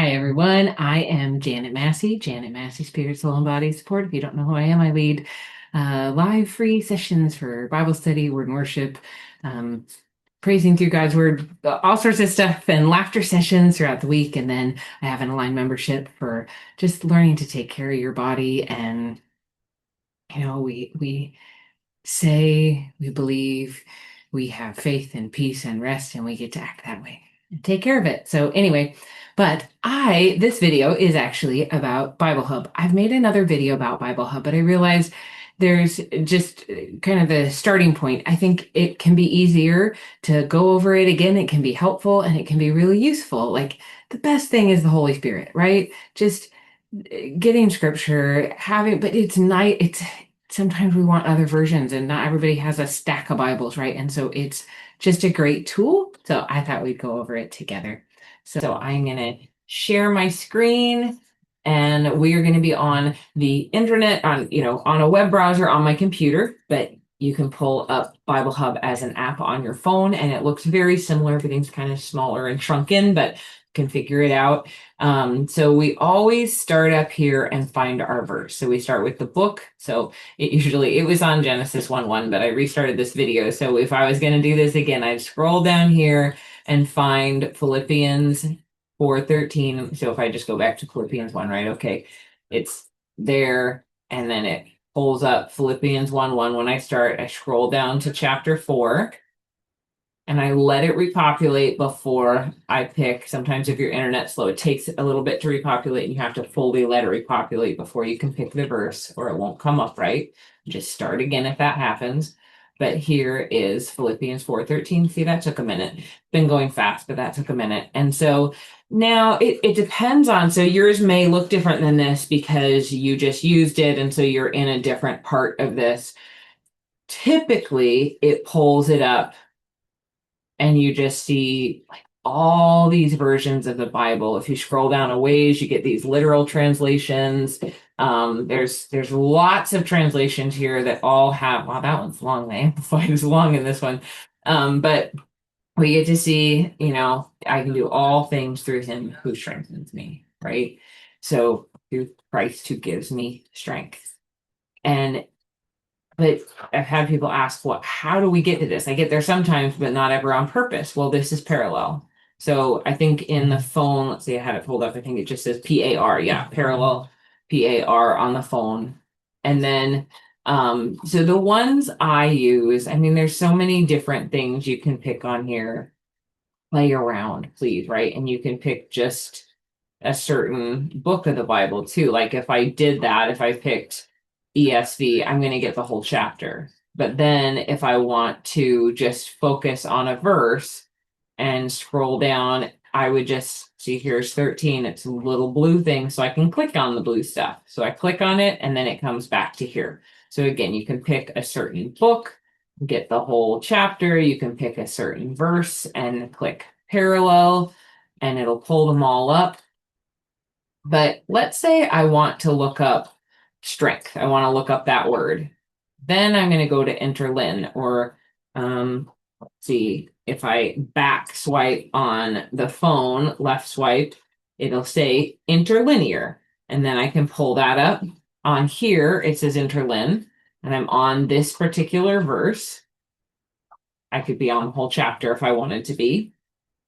Hi, everyone. I am Janet Massey, Spirit, Soul, and Body Support. If you don't know who I am, I lead live free sessions for Bible study, word and worship, um, praising through God's word, all sorts of stuff, and laughter sessions throughout the week. And then I have an aligned membership for just learning to take care of your body. And, we say, we believe, we have faith and peace and rest, and we get to act that way and take care of it. So anyway, this video is actually about Bible Hub. I've made another video about Bible Hub, but I realized there's just kind of the starting point. I think it can be easier to go over it again. It can be helpful and it can be really useful. Like the best thing is the Holy Spirit, right? Just getting scripture, but it's nice. Sometimes we want other versions and not everybody has a stack of Bibles, right? And so it's just a great tool. So I thought we'd go over it together. So I'm going to share my screen and we are going to be on the internet on a web browser on my computer, but you can pull up Bible Hub as an app on your phone and it looks very similar. Everything's kind of smaller and shrunken, but can figure it out. So we always start up here and find our verse. So we start with the book. So it was on Genesis 1:1, but I restarted this video. So if I was going to do this again, I'd scroll down here and find Philippians 4:13. So if I just go back to Philippians 1, right? Okay, it's there. And then it pulls up Philippians 1:1. When I start, I scroll down to chapter 4 and I let it repopulate before I pick. Sometimes if your internet's slow, it takes a little bit to repopulate and you have to fully let it repopulate before you can pick the verse or it won't come up right. Just start again if that happens. But here is Philippians 4:13. See, that took a minute. Been going fast, but that took a minute. And so now it depends on, so yours may look different than this because you just used it. And so you're in a different part of this. Typically, it pulls it up and you just see like all these versions of the Bible. If you scroll down a ways, you get these literal translations. There's lots of translations here that all have, wow, that one's long. The Amplified is long in this one. But we get to see, I can do all things through him who strengthens me, right? So through Christ who gives me strength. But I've had people ask, how do we get to this? I get there sometimes, but not ever on purpose. Well, this is parallel. So I think in the phone, let's see, I had it pulled up. I think it just says PAR. Yeah, parallel PAR on the phone. And then, so the ones I use, there's so many different things you can pick on here. Play around, please, right? And you can pick just a certain book of the Bible too. Like if I did that, if I picked ESV, I'm going to get the whole chapter. But then if I want to just focus on a verse and scroll down, I would just see here's 13. It's a little blue thing. So I can click on the blue stuff. So I click on it and then it comes back to here. So again, you can pick a certain book, get the whole chapter. You can pick a certain verse and click parallel and it'll pull them all up. But let's say I want to look up strength. I want to look up that word. Then I'm going to go to interlin or let's see, if I back swipe on the phone, left swipe, it'll say interlinear. And then I can pull that up. On here, it says interlin, and I'm on this particular verse. I could be on the whole chapter if I wanted to be.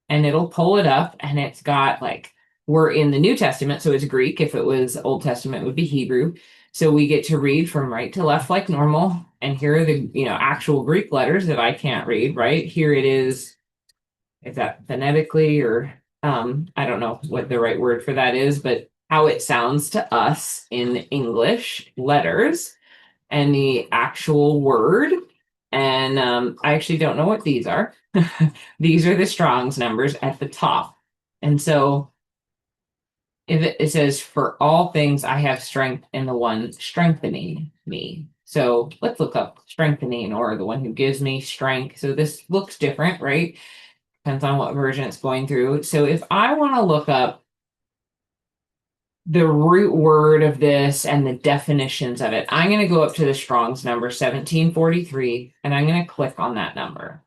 And it'll pull it up, and it's got like, we're in the New Testament, so it's Greek. If it was Old Testament, it would be Hebrew. So we get to read from right to left like normal. And here are the actual Greek letters that I can't read, right? Here it is that phonetically or I don't know what the right word for that is, but how it sounds to us in English letters and the actual word. And I actually don't know what these are. These are the Strong's numbers at the top. And so if it says, for all things, I have strength in the one strengthening me. So let's look up strengthening or the one who gives me strength. So this looks different, right? Depends on what version it's going through. So if I want to look up the root word of this and the definitions of it, I'm going to go up to the Strong's number 1743, and I'm going to click on that number.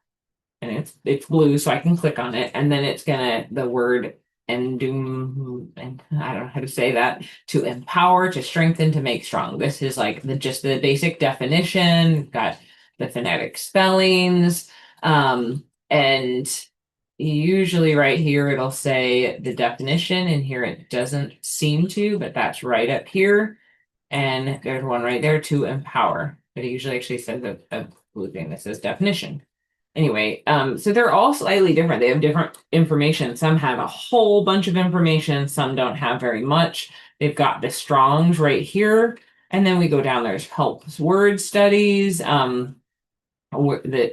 And it's blue, so I can click on it. And then it's the word and do, and I don't know how to say that, to empower, to strengthen, to make strong. This is like just the basic definition, got the phonetic spellings, and usually right here it'll say the definition, and here it doesn't seem to, but that's right up here. And there's one right there, to empower. But it usually actually says a blue thing that says definition. Anyway, so they're all slightly different. They have different information. Some have a whole bunch of information, some don't have very much. They've got the Strongs right here. And then we go down, there's helps word studies,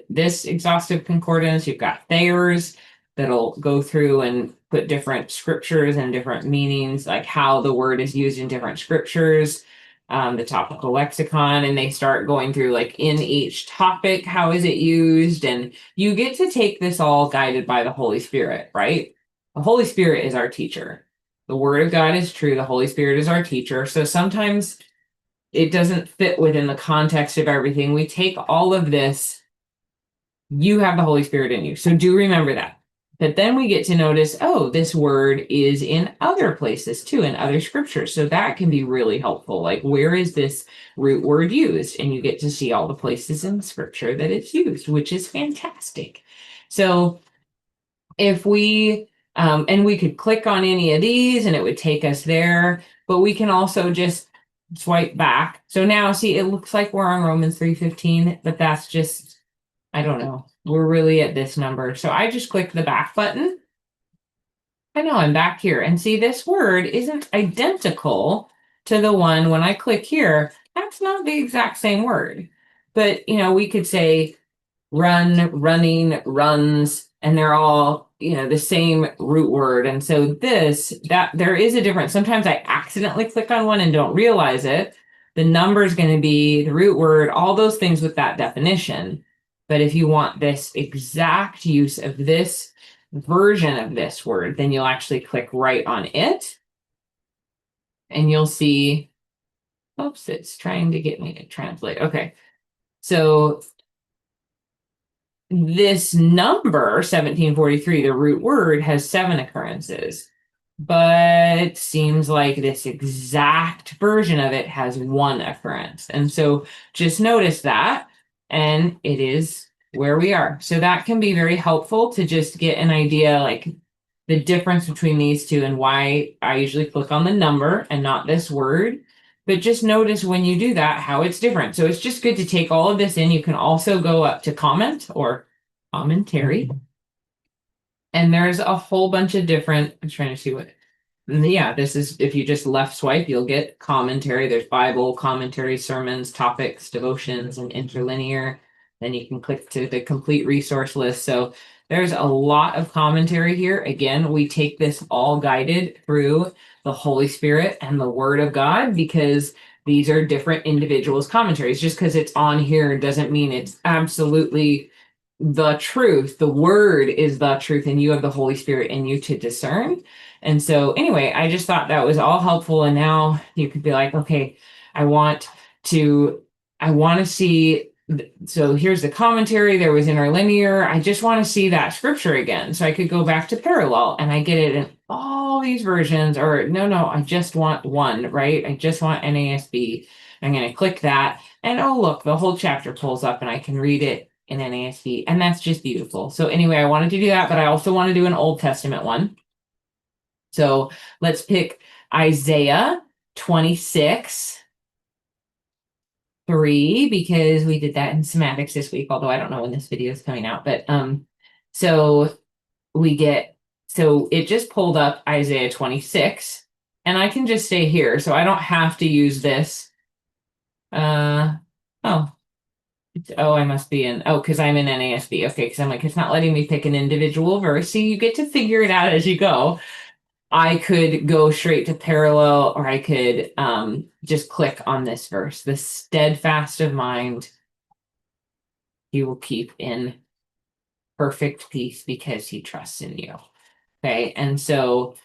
this exhaustive concordance, you've got Thayer's that'll go through and put different scriptures and different meanings, like how the word is used in different scriptures, the topical lexicon, and they start going through like in each topic, how is it used? And you get to take this all guided by the Holy Spirit, right? The Holy Spirit is our teacher. The Word of God is true. The Holy Spirit is our teacher. So sometimes it doesn't fit within the context of everything. We take all of this, you have the Holy Spirit in you. So do remember that. But then we get to notice, oh, this word is in other places too, in other scriptures. So that can be really helpful. Like, where is this root word used? And you get to see all the places in scripture that it's used, which is fantastic. So if we, and we could click on any of these and it would take us there, but we can also just swipe back. So now see, it looks like we're on Romans 3:15, but that's just, I don't know. We're really at this number. So I just click the back button. I know I'm back here. And see, this word isn't identical to the one when I click here. That's not the exact same word. But, you know, we could say run, running, runs, and they're all, you know, the same root word. And so that there is a difference. Sometimes I accidentally click on one and don't realize it. The number is going to be the root word, all those things with that definition. But if you want this exact use of this version of this word, then you'll actually click right on it. And you'll see, oops, it's trying to get me to translate. Okay. So this number 1743, the root word, has 7 occurrences, but it seems like this exact version of it has 1 occurrence. And so just notice that, and it is where we are. So that can be very helpful to just get an idea, like the difference between these two and why I usually click on the number and not this word. But just notice when you do that, how it's different. So it's just good to take all of this in. You can also go up to comment or commentary. And there's a whole bunch of different, I'm trying to see what, yeah, this is, if you just left swipe, you'll get commentary. There's Bible, commentary, sermons, topics, devotions, and interlinear. Then you can click to the complete resource list. So there's a lot of commentary here. Again, we take this all guided through the Holy Spirit and the Word of God, because these are different individuals' commentaries. Just because it's on here doesn't mean it's absolutely the truth. The Word is the truth, and you have the Holy Spirit in you to discern. And so anyway, I just thought that was all helpful. And now you could be like, okay, I want to see, so here's the commentary, there was interlinear. I just want to see that scripture again. So I could go back to parallel and I get it in all these versions, or no, I just want one, right? I just want NASB. I'm going to click that and oh, look, the whole chapter pulls up and I can read it in NASB. And that's just beautiful. So anyway, I wanted to do that, but I also want to do an Old Testament one. So let's pick Isaiah 26, 3, because we did that in semantics this week, although I don't know when this video is coming out. But so it just pulled up Isaiah 26, and I can just stay here. So I don't have to use this. I must be in, because I'm in NASB. Okay, because I'm like, it's not letting me pick an individual verse. So you get to figure it out as you go. I could go straight to parallel, or I could just click on this verse. The steadfast of mind, he will keep in perfect peace because he trusts in you. Okay, and so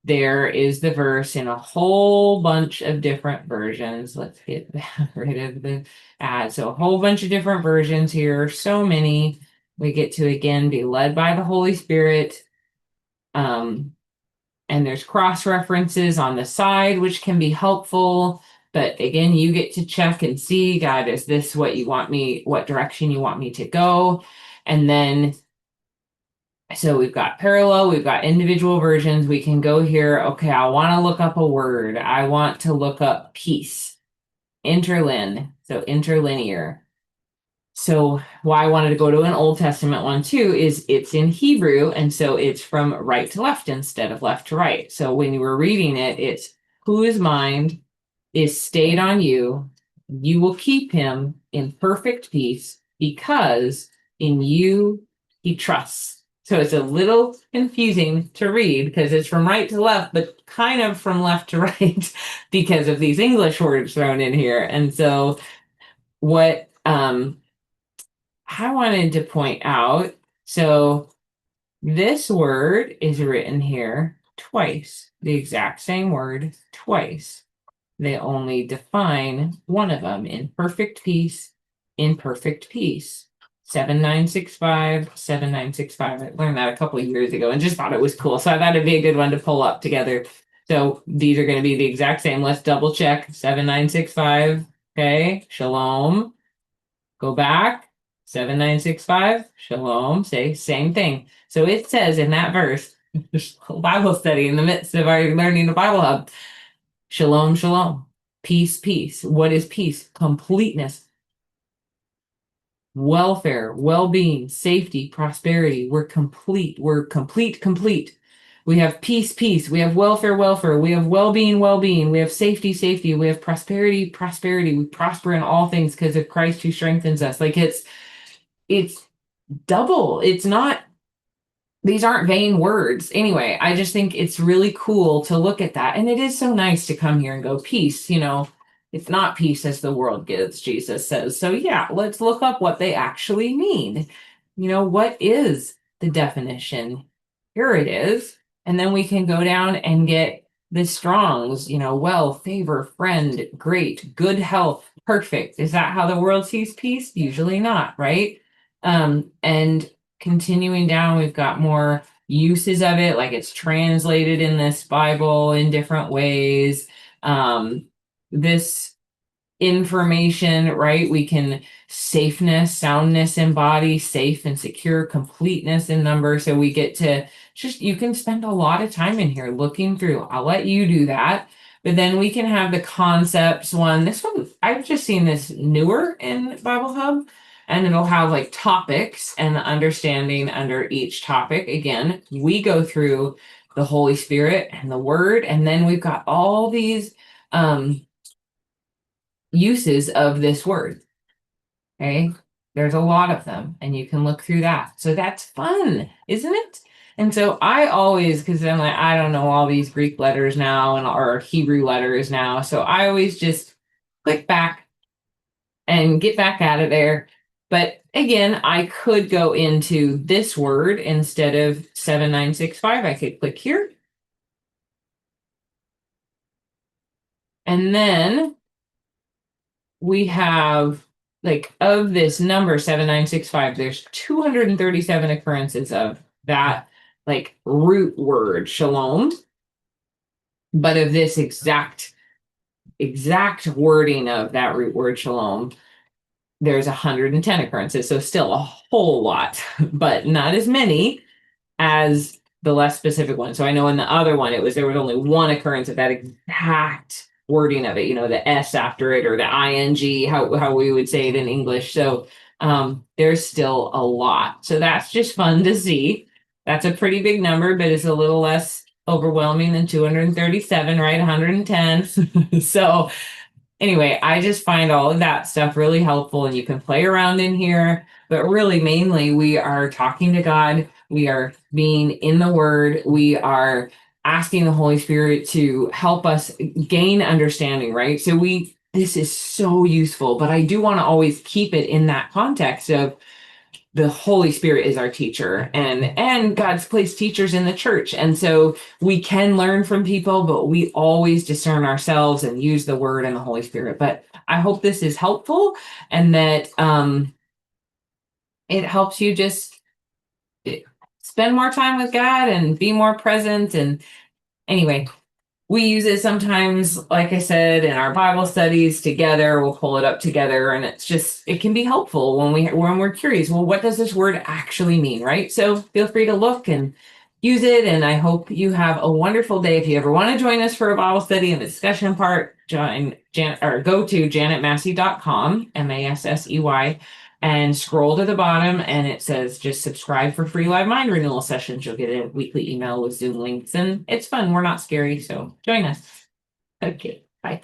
there is the verse in a whole bunch of different versions. Let's get rid of the ad. So a whole bunch of different versions here, so many. We get to, again, be led by the Holy Spirit. And there's cross references on the side, which can be helpful. But again, you get to check and see, God, is this what you want me, what direction you want me to go? And then, so we've got parallel, we've got individual versions. We can go here. Okay, I want to look up a word. I want to look up peace, interlin, so interlinear. So why I wanted to go to an Old Testament one too is it's in Hebrew, and so it's from right to left instead of left to right. So when you were reading it, it's whose mind is stayed on you, you will keep him in perfect peace because in you he trusts. So it's a little confusing to read because it's from right to left, but kind of from left to right because of these English words thrown in here. And so what I wanted to point out, so this word is written here twice, the exact same word twice. They only define one of them in perfect peace, in perfect peace. 7965, 7965. I learned that a couple of years ago and just thought it was cool. So I thought it'd be a good one to pull up together. So these are going to be the exact same. Let's double check. 7965. Okay. Shalom. Go back. 7965. Shalom. Say same thing. So it says in that verse, Bible study in the midst of our learning the Bible Hub. Shalom, shalom. Peace, peace. What is peace? Completeness, welfare, well-being, safety, prosperity. We're complete. We're complete, complete. We have peace, peace. We have welfare, welfare. We have well-being, well-being. We have safety, safety. We have prosperity, prosperity. We prosper in all things because of Christ who strengthens us. Like it's double. It's not, these aren't vain words. Anyway, I just think it's really cool to look at that. And it is so nice to come here and go, peace, it's not peace as the world gives, Jesus says. So yeah, let's look up what they actually mean. What is the definition? Here it is. And then we can go down and get the Strongs, well, favor, friend, great, good health, perfect. Is that how the world sees peace? Usually not, right? And continuing down, we've got more uses of it, like it's translated in this Bible in different ways. This information, right? We can safeness, soundness in body, safe and secure, completeness in number. So we get to you can spend a lot of time in here looking through. I'll let you do that. But then we can have the concepts one. This one, I've just seen this newer in Bible Hub, and it'll have like topics and the understanding under each topic. Again, we go through the Holy Spirit and the Word, and then we've got all these uses of this word. Okay. There's a lot of them, and you can look through that. So that's fun, isn't it? And so I always, because I'm like, I don't know all these Greek letters now or Hebrew letters now. So I always just click back and get back out of there. But again, I could go into this word instead of 7965. I could click here. And then we have, like, of this number 7965, there's 237 occurrences of that, like, root word shalom. But of this exact wording of that root word shalom, there's 110 occurrences. So still a whole lot, but not as many as the less specific one. So I know in the other one, there was only one occurrence of that exact wording of it, the S after it, or the ing, how we would say it in English. So there's still a lot. So that's just fun to see. That's a pretty big number, but it's a little less overwhelming than 237, right? 110. So anyway, I just find all of that stuff really helpful, and you can play around in here. But really, mainly, we are talking to God. We are being in the Word. We are asking the Holy Spirit to help us gain understanding, right? So this is so useful, but I do want to always keep it in that context of the Holy Spirit is our teacher, and God's placed teachers in the church. And so we can learn from people, but we always discern ourselves and use the Word and the Holy Spirit. But I hope this is helpful, and that it helps you just spend more time with God and be more present. And Anyway, we use it sometimes, like I said, in our Bible studies together. We'll pull it up together, and it can be helpful when we're curious. Well, what does this word actually mean, right? So feel free to look and use it. And I hope you have a wonderful day. If you ever want to join us for a Bible study in the discussion part, join Janet or go to janetmassey.com, Massey, and scroll to the bottom, and it says just subscribe for free live mind renewal sessions. You'll get a weekly email with Zoom links, and it's fun. We're not scary, so join us. Okay, bye.